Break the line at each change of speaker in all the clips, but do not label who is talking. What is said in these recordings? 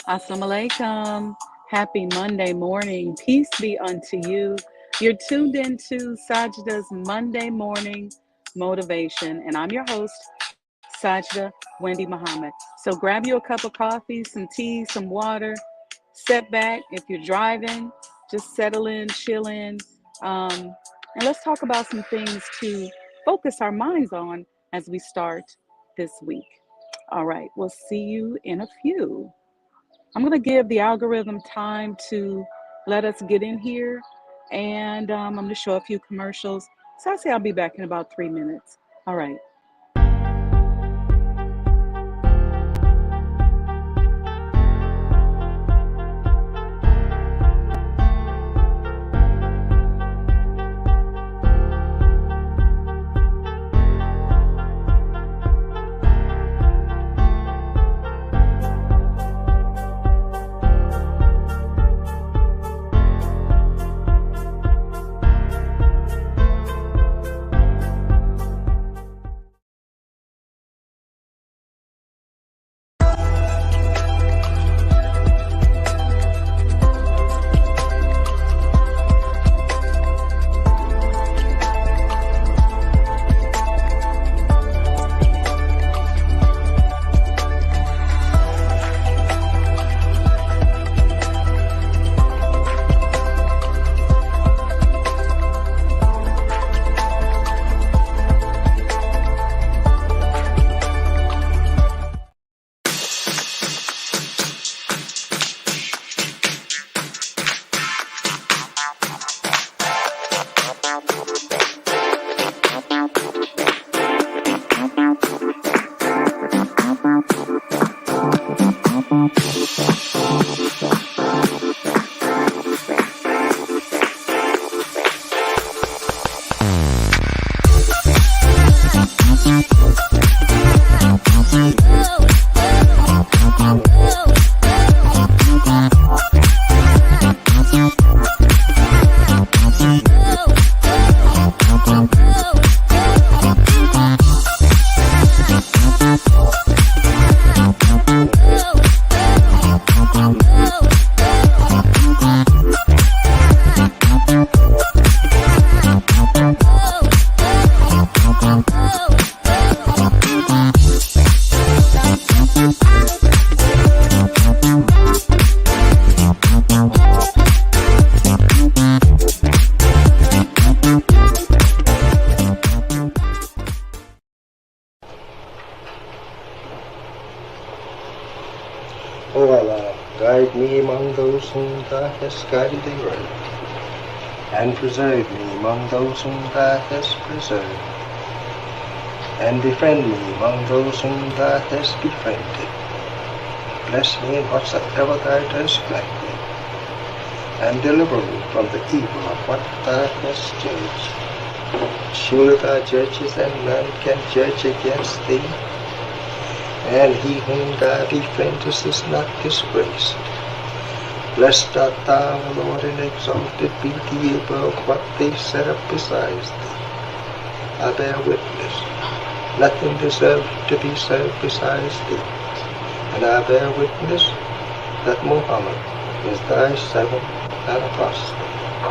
Assalamu alaikum. Happy Monday morning. Peace be unto you. You're tuned into Sajdah's Monday morning motivation, and I'm your host, Sajdah Wendy Muhammad. So grab you a cup of coffee, some tea, some water. Step back. If you're driving, just settle in, chill in, and let's talk about some things to focus our minds on as we start this week. All right, we'll see you in a few. I'm going to give the algorithm time to let us get in here, and I'm going to show a few commercials. So I say I'll be back in about 3 minutes. All right.
O Allah, guide me among those whom Thou hast guided the right, and preserve me among those whom Thou hast preserved, and befriend me among those whom Thou hast befriended. Bless me in whatsoever Thou dost grant me, and deliver me from the evil of what Thou hast judged. Surely Thou judgest, and none can judge against Thee, and he whom Thou befriendest is not disgraced. Blessed art Thou, O Lord, and exalted be Thee above what they set up besides Thee. I bear witness, nothing deserves to be served besides Thee, and I bear witness that Muhammad is Thy servant and apostle.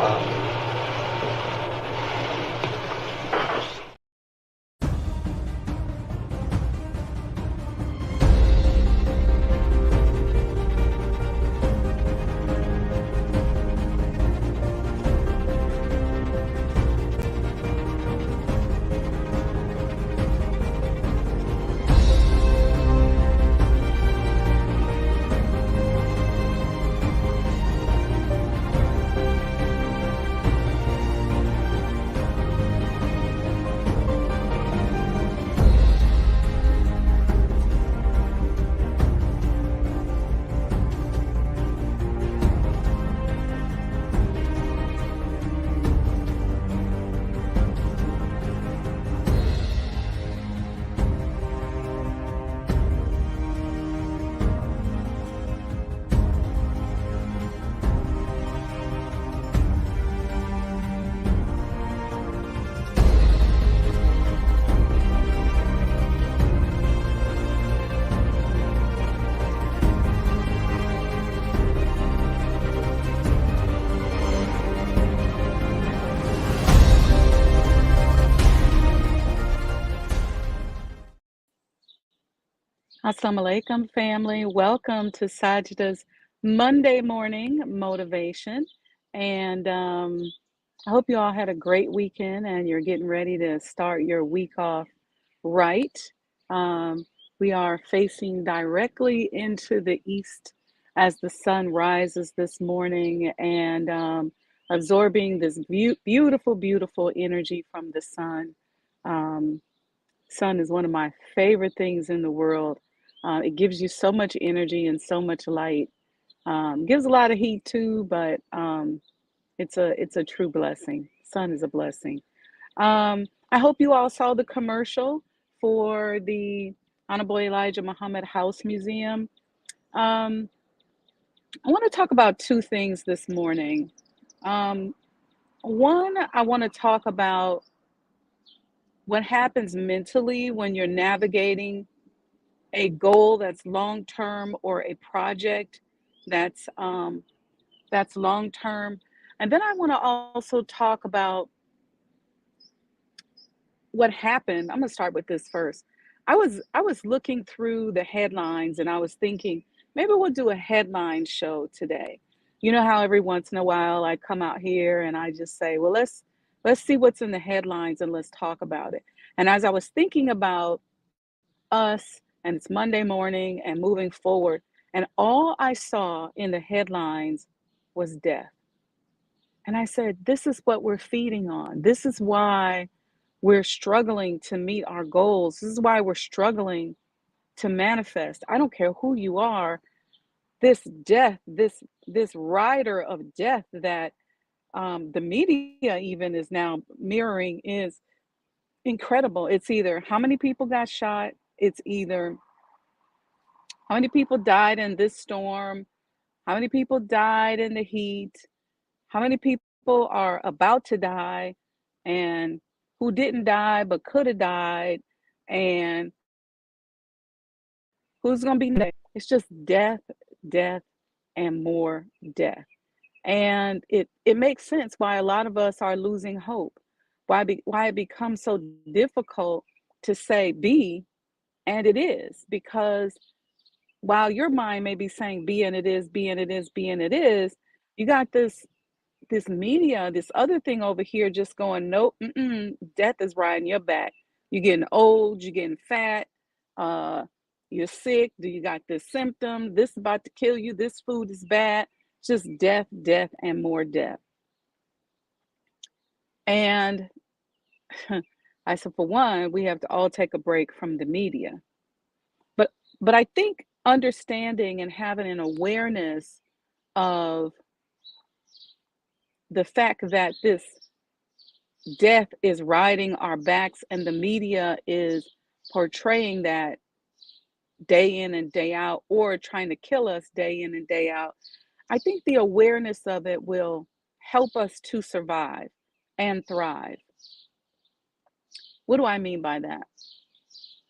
Amen.
Assalamu alaikum, family. Welcome to Sajdah's Monday morning motivation. And I hope you all had a great weekend and you're getting ready to start your week off right. Um, we are facing directly into the east as the sun rises this morning and absorbing this beautiful, beautiful energy from the sun. Um, Sun is one of my favorite things in the world. It gives you so much energy and so much light. Gives a lot of heat too, but it's a true blessing. Sun is a blessing. I hope you all saw the commercial for the Honorable Elijah Muhammad House Museum. Um, I want to talk about two things this morning. Um, One, I want to talk about what happens mentally when you're navigating a goal that's long term or a project that's um, that's long term. And then I want to also talk about what happened. I'm going to start with this first. I was looking through the headlines and I was thinking maybe we'll do a headline show today. You know how every once in a while I come out here and I just say, well, let's see what's in the headlines and let's talk about it. And as I was thinking about us and it's Monday morning and moving forward. And all I saw in the headlines was death. And I said, this is what we're feeding on. This is why we're struggling to meet our goals. This is why we're struggling to manifest. I don't care who you are. This death, this rider of death that the media even is now mirroring is incredible. It's either how many people got shot, it's either how many people died in this storm? How many people died in the heat? How many people are about to die and who didn't die but could have died? And who's going to be next? It's just death, death, and more death. And it makes sense why a lot of us are losing hope, why it becomes so difficult to say be, and it is, because while your mind may be saying be and it is, be and it is, be and it is, you got this media, this other thing over here just going, nope, death is riding your back. You're getting old, you're getting fat, uh, you're sick, do you got this symptom, this is about to kill you, this food is bad. It's just death, death, and more death. And I said, for one, we have to all take a break from the media. But but I think understanding and having an awareness of the fact that this death is riding our backs and the media is portraying that day in and day out or trying to kill us day in and day out. I think the awareness of it will help us to survive and thrive. What do I mean by that?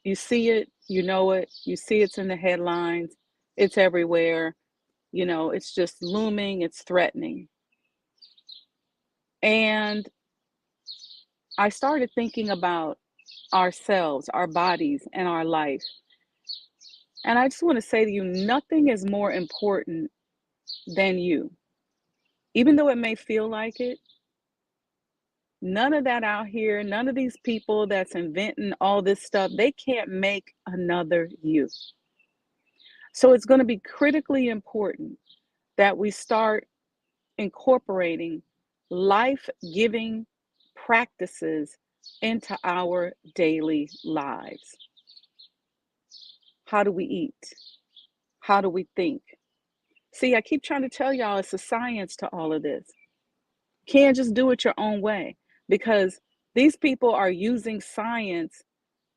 You see it, you know it, you see it's in the headlines, it's everywhere, it's just looming, it's threatening. And I started thinking about ourselves, our bodies, and our life. And I just want to say to you, nothing is more important than you. Even though it may feel like it, none of that out here, none of these people that's inventing all this stuff, they can't make another you. So it's going to be critically important that we start incorporating life giving practices into our daily lives. How do we eat? How do we think? See, I keep trying to tell y'all it's a science to all of this. Can't just do it your own way because these people are using science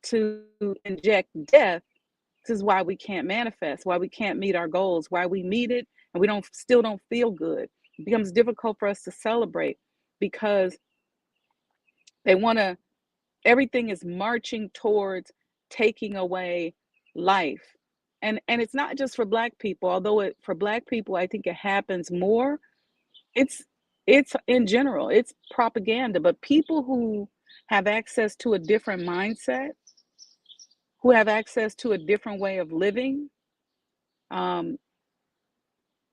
to inject death. This is why we can't manifest, why we can't meet our goals, why we meet it and we don't still don't feel good. It becomes difficult for us to celebrate because they want to, everything is marching towards taking away life. And it's not just for black people, although for black people I think it happens more. It's it's in general, it's propaganda, but people who have access to a different mindset, who have access to a different way of living, um,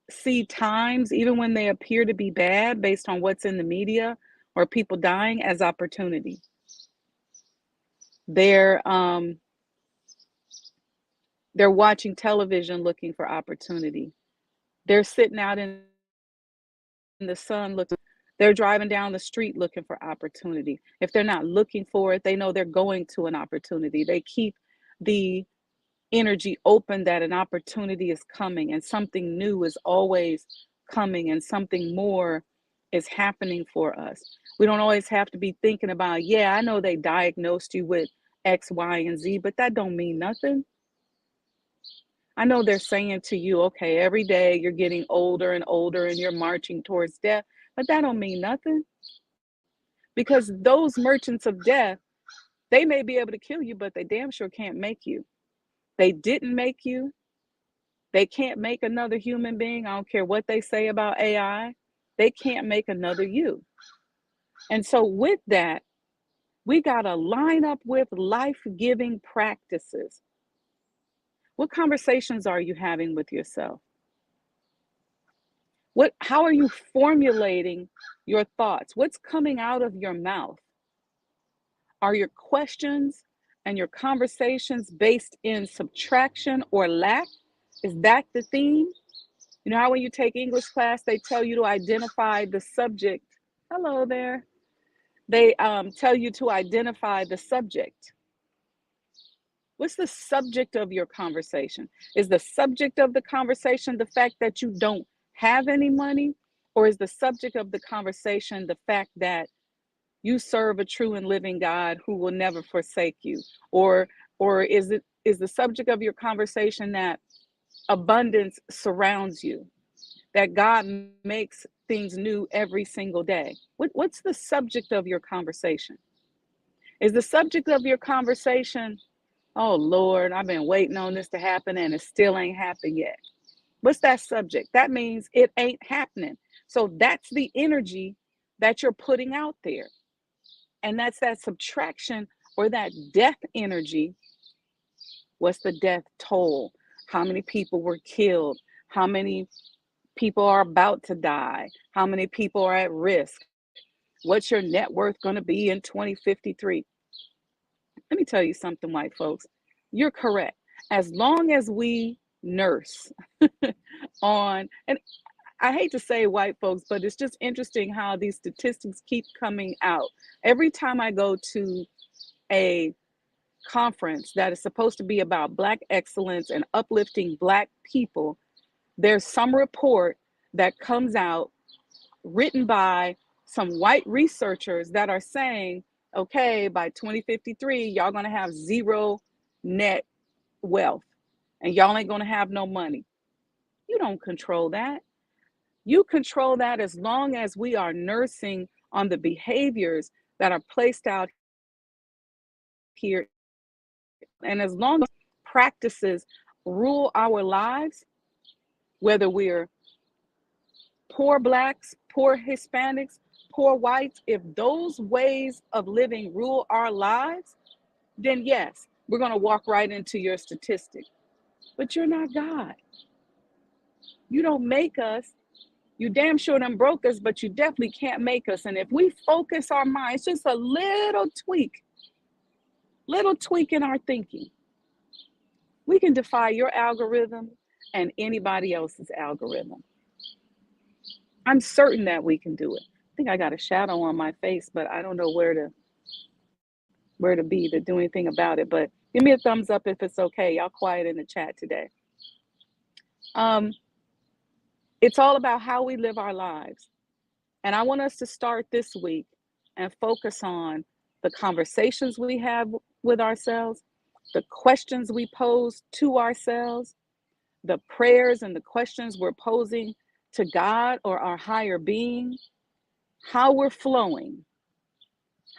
see times, even when they appear to be bad based on what's in the media or people dying, as opportunity. They're they're watching television looking for opportunity. They're sitting out in the sun looking. They're driving down the street looking for opportunity. If they're not looking for it, they know they're going to an opportunity. They keep the energy open that an opportunity is coming and something new is always coming and something more is happening for us. We don't always have to be thinking about, yeah, I know they diagnosed you with X, Y, and Z, but that don't mean nothing. I know they're saying to you, okay, every day you're getting older and older and you're marching towards death, but that don't mean nothing, because those merchants of death, they may be able to kill you, but they damn sure can't make you. They didn't make you. They can't make another human being. I don't care what they say about AI. They can't make another you. And so with that, we got to line up with life-giving practices. What conversations are you having with yourself? How are you formulating your thoughts? What's coming out of your mouth? Are your questions and your conversations based in subtraction or lack? Is that the theme? You know how when you take English class, they tell you to identify the subject. Hello there. They tell you to identify the subject. What's the subject of your conversation? Is the subject of the conversation the fact that you don't have any money? Or is the subject of the conversation the fact that you serve a true and living God who will never forsake you? Or is the subject of your conversation that abundance surrounds you, that God makes things new every single day? What's the subject of your conversation? Is the subject of your conversation, oh Lord, I've been waiting on this to happen and it still ain't happened yet? What's that subject? That means it ain't happening. So that's the energy that you're putting out there. And that's that subtraction or that death energy. What's the death toll? How many people were killed? How many people are about to die? How many people are at risk? What's your net worth going to be in 2053? Let me tell you something, white folks. You're correct. As long as we nurse on, and I hate to say white folks, but it's just interesting how these statistics keep coming out. Every time I go to a conference that is supposed to be about Black excellence and uplifting Black people, there's some report that comes out written by some white researchers that are saying, okay, by 2053, y'all gonna have zero net wealth and y'all ain't gonna have no money. You don't control that. You control that as long as we are nursing on the behaviors that are placed out here. And as long as practices rule our lives, whether we're poor Blacks, poor Hispanics, poor whites, if those ways of living rule our lives, then yes, we're going to walk right into your statistic. But you're not God. You don't make us. You damn sure done broke us, but you definitely can't make us. And if we focus our minds, just a little tweak in our thinking, we can defy your algorithm and anybody else's algorithm. I'm certain that we can do it. I think I got a shadow on my face, but I don't know where to be to do anything about it. But give me a thumbs up if it's okay. Y'all quiet in the chat today. It's all about how we live our lives. And I want us to start this week and focus on the conversations we have with ourselves, the questions we pose to ourselves, the prayers and the questions we're posing to God or our higher being, how we're flowing,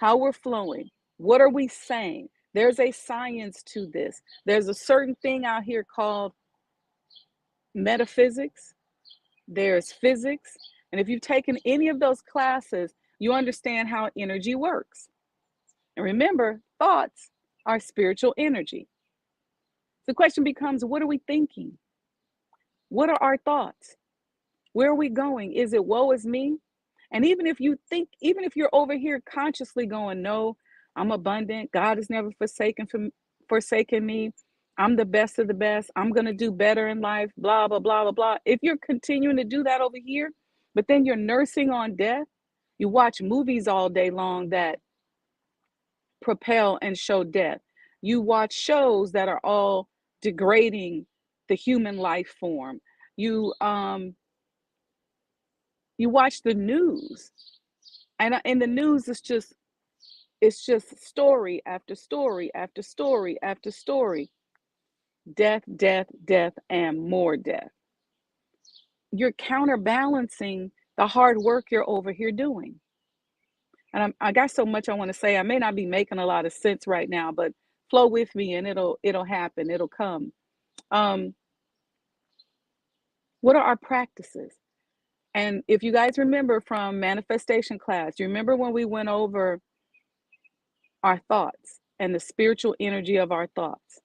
What are we saying? There's a science to this. There's a certain thing out here called metaphysics. There's physics. And if you've taken any of those classes, you understand how energy works. And remember, thoughts are spiritual energy. The question becomes, what are we thinking? What are our thoughts? Where are we going? Is it woe is me? And even if you're over here consciously going, no, I'm abundant. God has never forsaken me. I'm the best of the best. I'm going to do better in life, blah, blah, blah, blah, blah. If you're continuing to do that over here, but then you're nursing on death, you watch movies all day long that propel and show death. You watch shows that are all degrading the human life form. You you watch the news, and in the news it's just story after story after story after story. Death, death, death, and more death. You're counterbalancing the hard work you're over here doing. And I got so much I want to say. I may not be making a lot of sense right now, but flow with me and it'll happen. It'll come. Um, what are our practices? And if you guys remember from manifestation class, you remember when we went over our thoughts and the spiritual energy of our thoughts?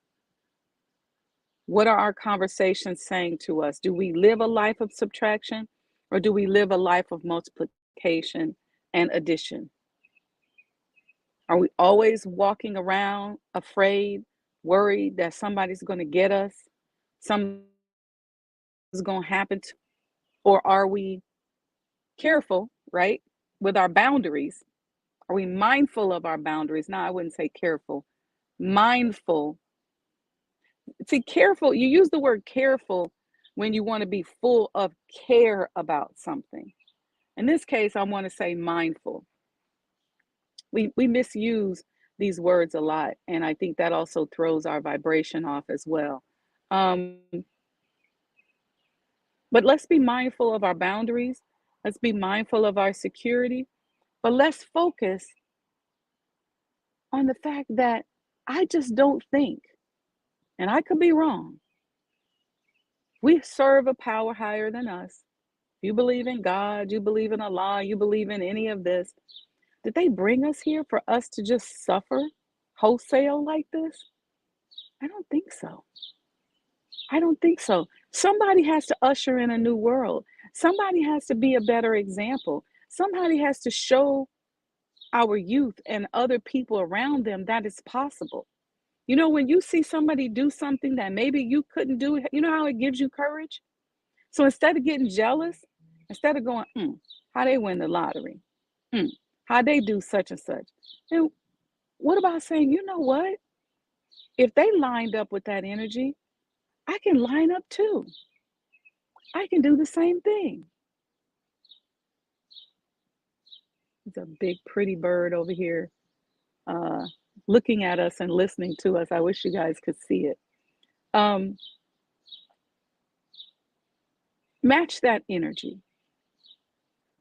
What are our conversations saying to us? Do we live a life of subtraction or do we live a life of multiplication and addition? Are we always walking around afraid, worried that somebody's going to get us, something's going to happen to, or are we careful, right, with our boundaries? Are we mindful of our boundaries? No, I wouldn't say careful. Mindful. See, careful, you use the word careful when you want to be full of care about something. In this case, I want to say mindful. We misuse these words a lot, and I think that also throws our vibration off as well. Um, but let's be mindful of our boundaries. Let's be mindful of our security. But let's focus on the fact that I just don't think, and I could be wrong. We serve a power higher than us. You believe in God, you believe in Allah, you believe in any of this. Did they bring us here for us to just suffer wholesale like this? I don't think so. I don't think so. Somebody has to usher in a new world. Somebody has to be a better example. Somebody has to show our youth and other people around them that it's possible. You know, when you see somebody do something that maybe you couldn't do, you know how it gives you courage? So instead of getting jealous, instead of going, how they win the lottery, how they do such and such, then what about saying, you know what? If they lined up with that energy, I can line up too. I can do the same thing. It's a big, pretty bird over here uh, looking at us and listening to us. I wish you guys could see it. Um, Match that energy.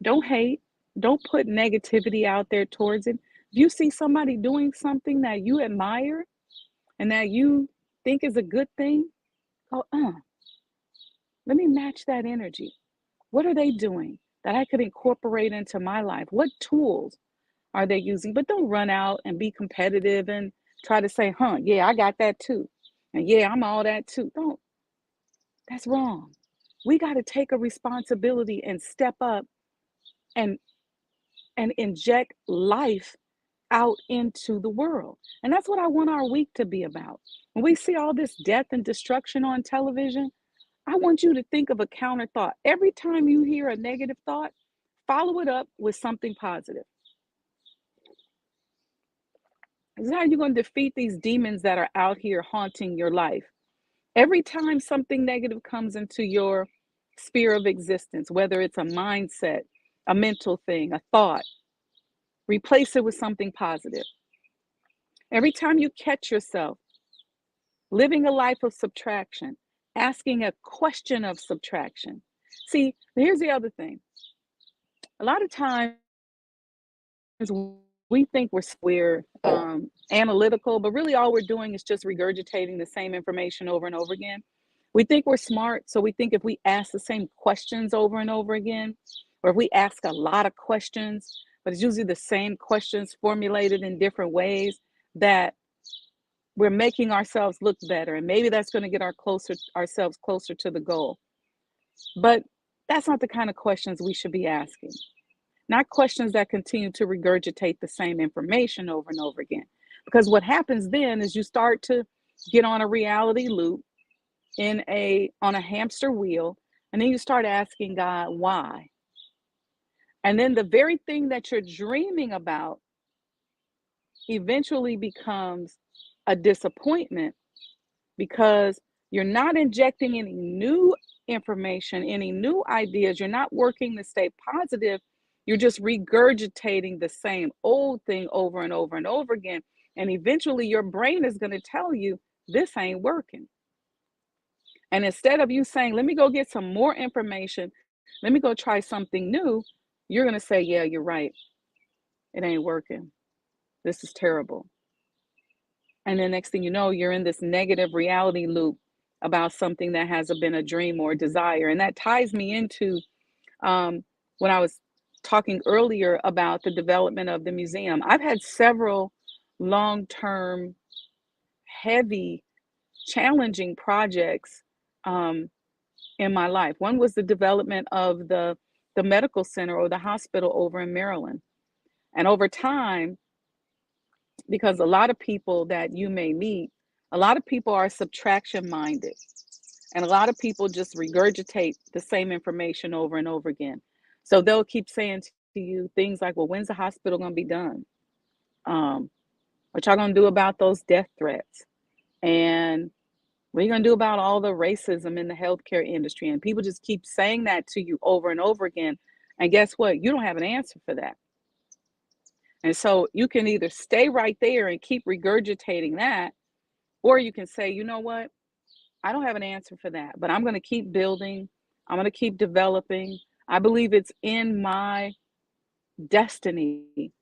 Don't hate. Don't put negativity out there towards it. If you see somebody doing something that you admire and that you think is a good thing, go, let me match that energy. What are they doing that I could incorporate into my life? What tools are they using? But don't run out and be competitive and try to say, yeah, I got that too. And yeah, I'm all that too. Don't. That's wrong. We got to take a responsibility and step up and inject life out into the world. And that's what I want our week to be about. When we see all this death and destruction on television, I want you to think of a counter thought. Every time you hear a negative thought, follow it up with something positive. This is how you're going to defeat these demons that are out here haunting your life. Every time something negative comes into your sphere of existence, whether it's a mindset, a mental thing, a thought, replace it with something positive. Every time you catch yourself living a life of subtraction, asking a question of subtraction. See, here's the other thing. A lot of times we think we're analytical, but really all we're doing is just regurgitating the same information over and over again. We think we're smart, so we think if we ask the same questions over and over again, or if we ask a lot of questions, but it's usually the same questions formulated in different ways, that we're making ourselves look better, and maybe that's going to get ourselves closer to the goal. But that's not the kind of questions we should be asking. Not questions that continue to regurgitate the same information over and over again. Because what happens then is you start to get on a reality loop on a hamster wheel, and then you start asking God why. And then the very thing that you're dreaming about eventually becomes a disappointment because you're not injecting any new information, any new ideas. You're not working to stay positive. You're just regurgitating the same old thing over and over and over again. And eventually your brain is going to tell you this ain't working. And instead of you saying, let me go get some more information, let me go try something new, you're going to say, yeah, you're right. It ain't working. This is terrible. And then next thing you know, you're in this negative reality loop about something that has been a dream or a desire. And that ties me into when I was talking earlier about the development of the museum. I've had several long-term, heavy, challenging projects in my life. One was the development of the medical center or the hospital over in Maryland. And over time, because a lot of people that you may meet, a lot of people are subtraction minded, and a lot of people just regurgitate the same information over and over again. So they'll keep saying to you things like, well, when's the hospital going to be done? What y'all going to do about those death threats? And what are you going to do about all the racism in the healthcare industry? And people just keep saying that to you over and over again. And guess what? You don't have an answer for that. And so you can either stay right there and keep regurgitating that, or you can say, you know what? I don't have an answer for that, but I'm going to keep building. I'm going to keep developing. I believe it's in my destiny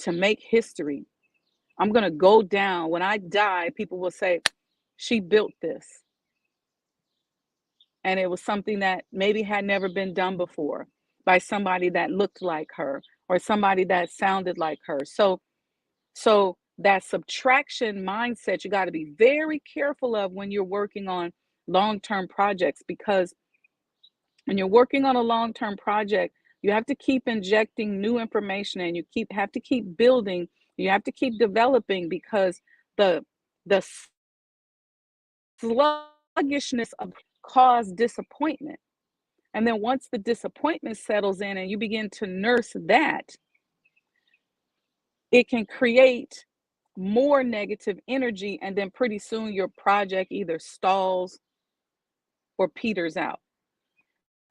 to make history. I'm going to go down. When I die, people will say, she built this. And it was something that maybe had never been done before by somebody that looked like her or somebody that sounded like her. So that subtraction mindset, you got to be very careful of when you're working on long-term projects, because when you're working on a long-term project, you have to keep injecting new information, and you have to keep building, you have to keep developing, because the sluggishness of cause disappointment. And then once the disappointment settles in and you begin to nurse that, it can create more negative energy, and then pretty soon your project either stalls or peters out.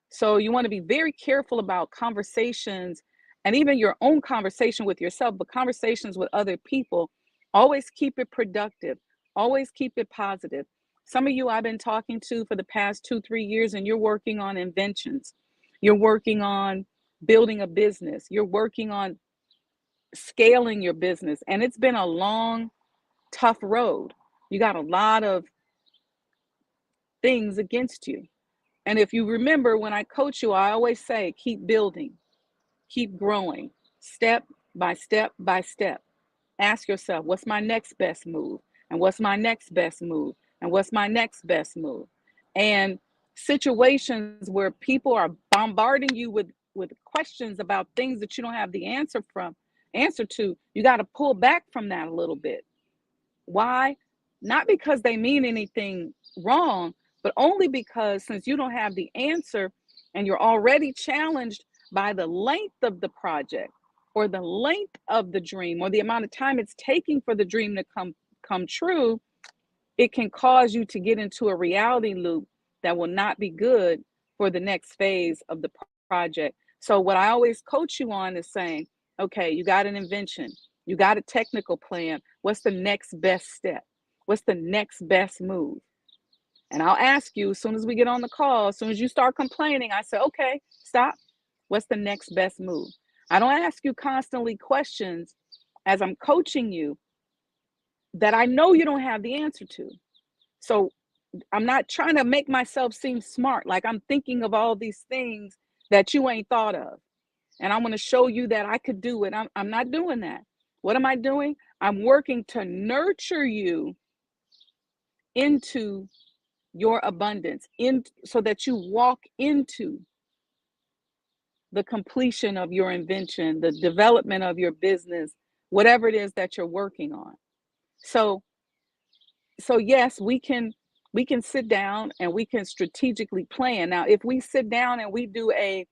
So you want to be very careful about conversations, and even your own conversation with yourself, but conversations with other people. Always keep it productive. Always keep it positive. Some of you I've been talking to for the past 2-3 years, and you're working on inventions. You're working on building a business. You're working on scaling your business. And it's been a long, tough road. You got a lot of things against you. And if you remember, when I coach you, I always say, keep building, keep growing, step by step by step. Ask yourself, what's my next best move? And what's my next best move? And what's my next best move? And situations where people are bombarding you with questions about things that you don't have the answer to, you got to pull back from that a little bit. Why? Not because they mean anything wrong, but only because since you don't have the answer and you're already challenged by the length of the project or the length of the dream or the amount of time it's taking for the dream to come true, it can cause you to get into a reality loop that will not be good for the next phase of the project. So what I always coach you on is saying, okay, you got an invention, you got a technical plan. What's the next best step? What's the next best move? And I'll ask you as soon as we get on the call, as soon as you start complaining, I say, okay, stop. What's the next best move? I don't ask you constantly questions as I'm coaching you that I know you don't have the answer to. So I'm not trying to make myself seem smart, like I'm thinking of all these things that you ain't thought of. And I'm going to show you that I could do it. I'm not doing that. What am I doing? I'm working to nurture you into your abundance, in so that you walk into the completion of your invention, the development of your business, whatever it is that you're working on. So yes, we can sit down and we can strategically plan. Now, if we sit down and we do a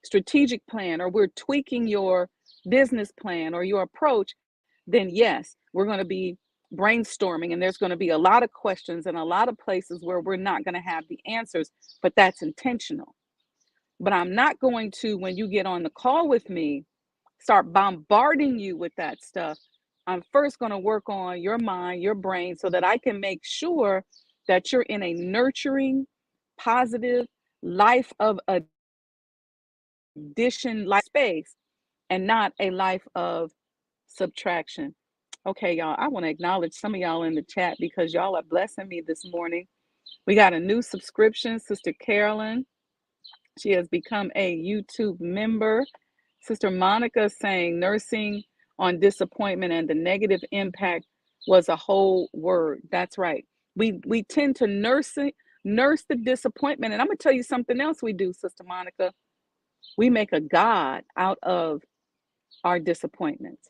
strategic plan, or we're tweaking your business plan or your approach, then yes, we're going to be brainstorming, and there's going to be a lot of questions and a lot of places where we're not going to have the answers, but that's intentional. But I'm not going to, when you get on the call with me, start bombarding you with that stuff. I'm first going to work on your mind, your brain, so that I can make sure that you're in a nurturing, positive life of addition, life space, and not a life of subtraction. Okay, y'all, I want to acknowledge some of y'all in the chat because y'all are blessing me this morning. We got a new subscription, Sister Carolyn. She has become a YouTube member. Sister Monica saying nursing on disappointment and the negative impact was a whole word. That's right. We tend to nurse the disappointment. And I'm gonna tell you something else we do, Sister Monica. We make a God out of our disappointments.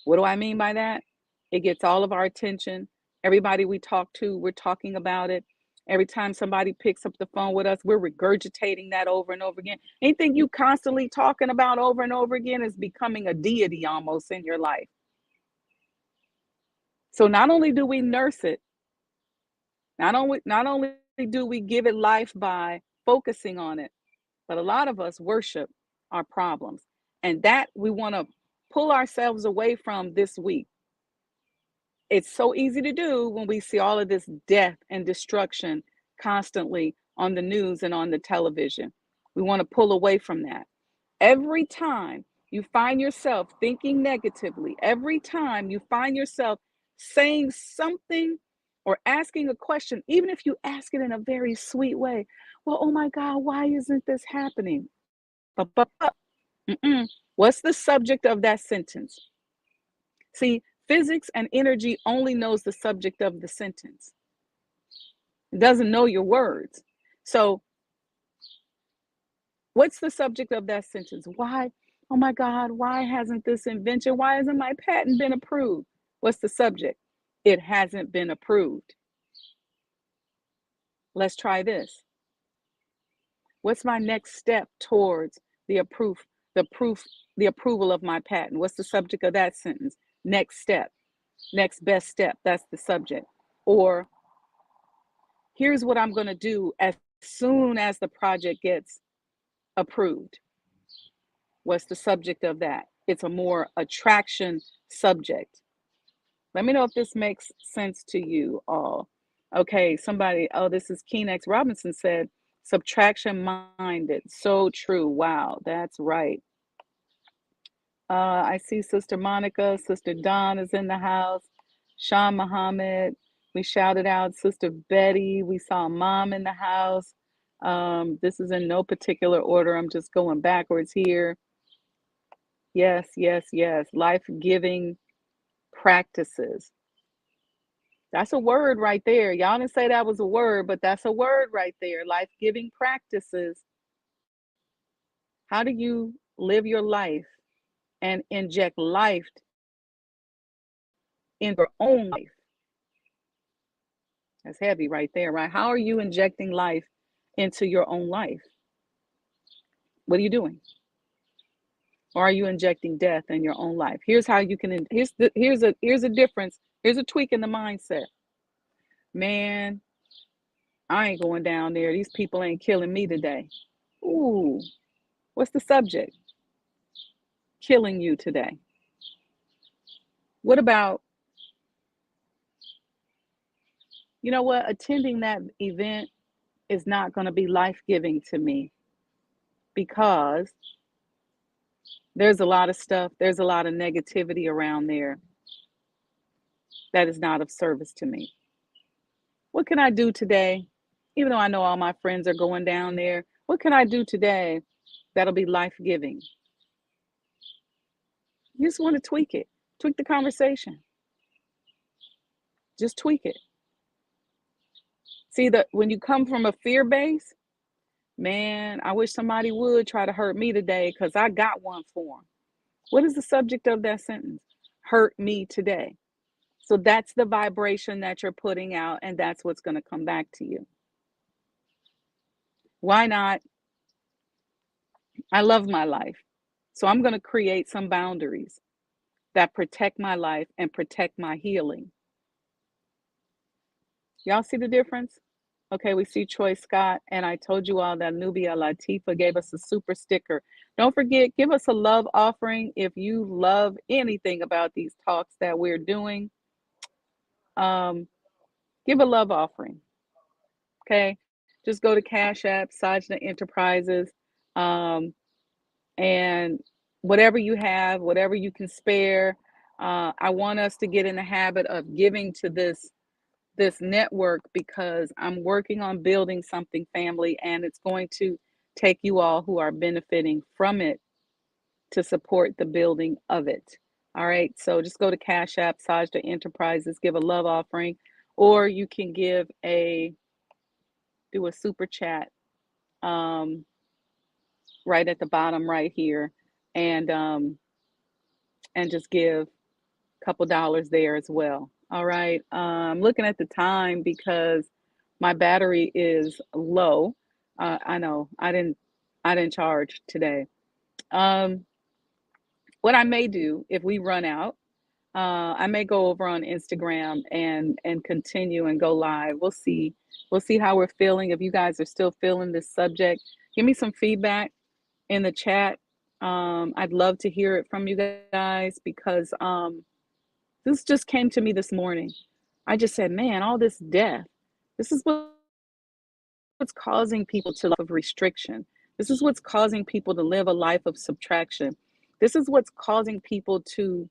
What do I mean by that? It gets all of our attention. Everybody we talk to, we're talking about it. Every time somebody picks up the phone with us, we're regurgitating that over and over again. Anything you constantly talking about over and over again is becoming a deity almost in your life. So not only do we nurse it, not only do we give it life by focusing on it, but a lot of us worship our problems. And that we want to pull ourselves away from this week. It's so easy to do when we see all of this death and destruction constantly on the news and on the television. We want to pull away from that. Every time you find yourself thinking negatively, every time you find yourself saying something or asking a question, even if you ask it in a very sweet way, well, oh my God, why isn't this happening? But, what's the subject of that sentence? See, physics and energy only knows the subject of the sentence. It doesn't know your words. So what's the subject of that sentence? Why, oh my God, why hasn't this invention, why hasn't my patent been approved? What's the subject? It hasn't been approved. Let's try this. What's my next step towards the approval of my patent? What's the subject of that sentence? Next step, next best step. That's the subject. Or here's what I'm going to do as soon as the project gets approved. What's the subject of that? It's a more attraction subject. Let me know if this makes sense to you all. Okay, somebody, oh, this is Keenex Robinson said, subtraction minded. So true. Wow, that's right. I see Sister Monica, Sister Dawn is in the house, Sean Muhammad. We shouted out Sister Betty. We saw Mom in the house. This is in no particular order. I'm just going backwards here. Yes, yes, yes. Life-giving practices. That's a word right there. Y'all didn't say that was a word, but that's a word right there. Life-giving practices. How do you live your life and inject life in your own life? That's heavy right there, right? How are you injecting life into your own life? What are you doing? Or are you injecting death in your own life? Here's how you can. Here's a difference. Here's a tweak in the mindset. Man, I ain't going down there. These people ain't killing me today. Ooh, what's the subject? Killing you today. What about, you know what? Attending that event is not going to be life-giving to me because there's a lot of stuff, there's a lot of negativity around there that is not of service to me. What can I do today? Even though I know all my friends are going down there, what can I do today that'll be life-giving? You just want to tweak it, tweak the conversation. Just tweak it. See, that when you come from a fear base, man, I wish somebody would try to hurt me today because I got one for them. What is the subject of that sentence? Hurt me today. So that's the vibration that you're putting out, and that's what's going to come back to you. Why not? I love my life. So I'm going to create some boundaries that protect my life and protect my healing. Y'all see the difference? Okay, we see Troy Scott, and I told you all that Nubia Latifa gave us a super sticker. Don't forget, give us a love offering if you love anything about these talks that we're doing. Give a love offering. Okay, just go to Cash App, Sajda Enterprises, um, and whatever you have, whatever you can spare. I want us to get in the habit of giving to this network because I'm working on building something, family, and it's going to take you all who are benefiting from it to support the building of it. All right, so just go to Cash App, Sajda Enterprises, give a love offering, or you can do a super chat um, right at the bottom right here, and just give a couple dollars there as well. All right, I'm looking at the time because my battery is low. I know I didn't charge today. Um, what I may do if we run out, I may go over on Instagram and continue and go live. We'll see. We'll see how we're feeling. If you guys are still feeling this subject, give me some feedback in the chat. I'd love to hear it from you guys because this just came to me this morning. I just said, man, all this death. This is what's causing people to live of restriction. This is what's causing people to live a life of subtraction. This is what's causing people to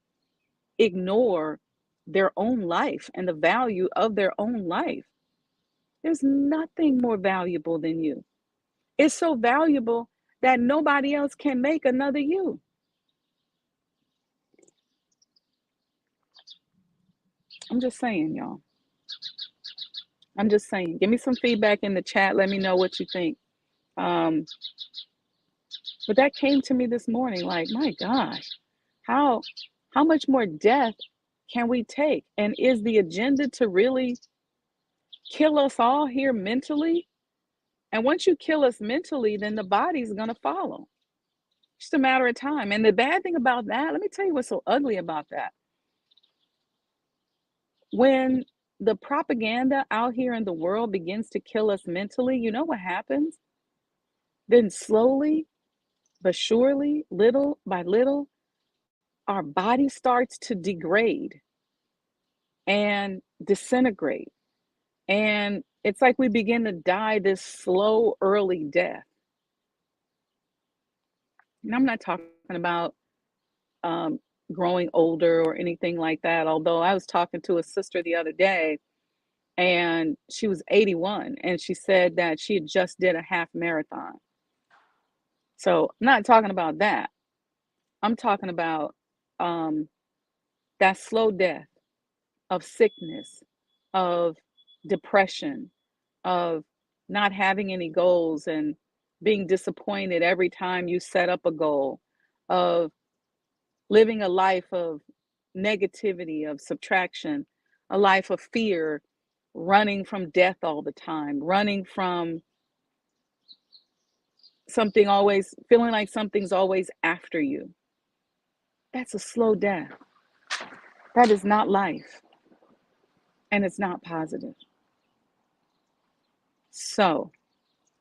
ignore their own life and the value of their own life. There's nothing more valuable than you. It's so valuable that nobody else can make another you. I'm just saying, y'all. I'm just saying. Give me some feedback in the chat. Let me know what you think. Um, but that came to me this morning. Like, my gosh, how how much more death can we take? And is the agenda to really kill us all here mentally? And once you kill us mentally, then the body's going to follow. It's just a matter of time. And the bad thing about that, let me tell you what's so ugly about that. When the propaganda out here in the world begins to kill us mentally, you know what happens? Then slowly but surely, little by little, our body starts to degrade and disintegrate. And it's like we begin to die this slow, early death. And I'm not talking about um, growing older or anything like that. Although I was talking to a sister the other day, and she was 81, and she said that she had just did a half marathon. So I'm not talking about that. I'm talking about um, that slow death of sickness, of depression, of not having any goals and being disappointed every time you set up a goal, of living a life of negativity, of subtraction, a life of fear, running from death all the time, running from something, always feeling like something's always after you. That's a slow death. That is not life, and it's not positive. So,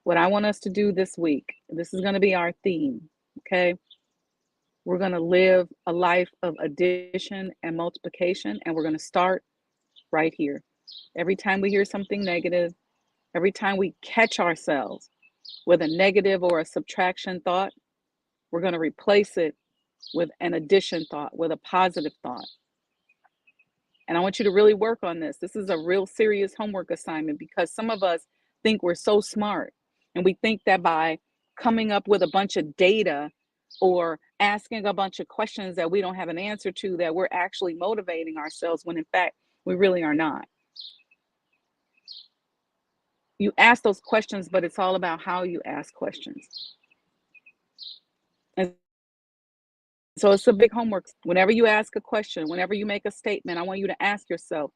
what I want us to do this week, this is going to be our theme, okay? We're going to live a life of addition and multiplication, and we're going to start right here. Every time we hear something negative, every time we catch ourselves with a negative or a subtraction thought, we're going to replace it with an addition thought, with a positive thought. And I want you to really work on this. This is a real serious homework assignment because some of us think we're so smart, and we think that by coming up with a bunch of data or asking a bunch of questions that we don't have an answer to, that we're actually motivating ourselves when in fact we really are not. You ask those questions, but it's all about how you ask questions. And so it's a big homework. Whenever you ask a question, whenever you make a statement, I want you to ask yourself,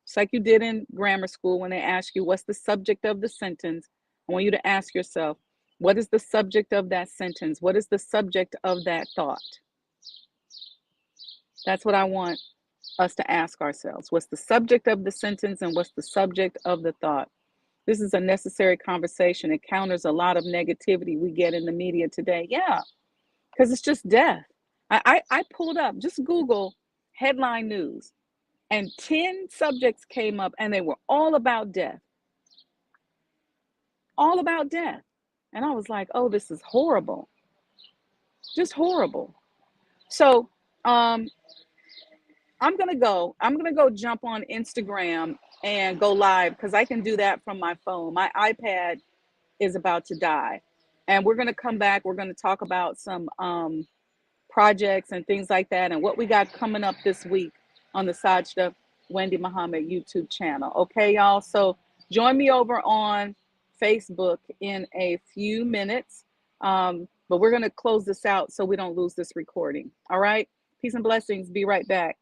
just like you did in grammar school when they ask you, what's the subject of the sentence? I want you to ask yourself, what is the subject of that sentence? What is the subject of that thought? That's what I want us to ask ourselves. What's the subject of the sentence and what's the subject of the thought? This is a necessary conversation. It counters a lot of negativity we get in the media today. Yeah, because it's just death. I pulled up, just Google headline news, and 10 subjects came up, and they were all about death. All about death. And I was like, oh, this is horrible. Just horrible. So I'm gonna go jump on Instagram and go live because I can do that from my phone. My iPad is about to die. And we're gonna come back. We're gonna talk about some projects and things like that and what we got coming up this week on the Sajdah Wendy Muhammad YouTube channel. Okay, y'all. So join me over on Facebook in a few minutes. But we're gonna close this out so we don't lose this recording. All right. Peace and blessings. Be right back.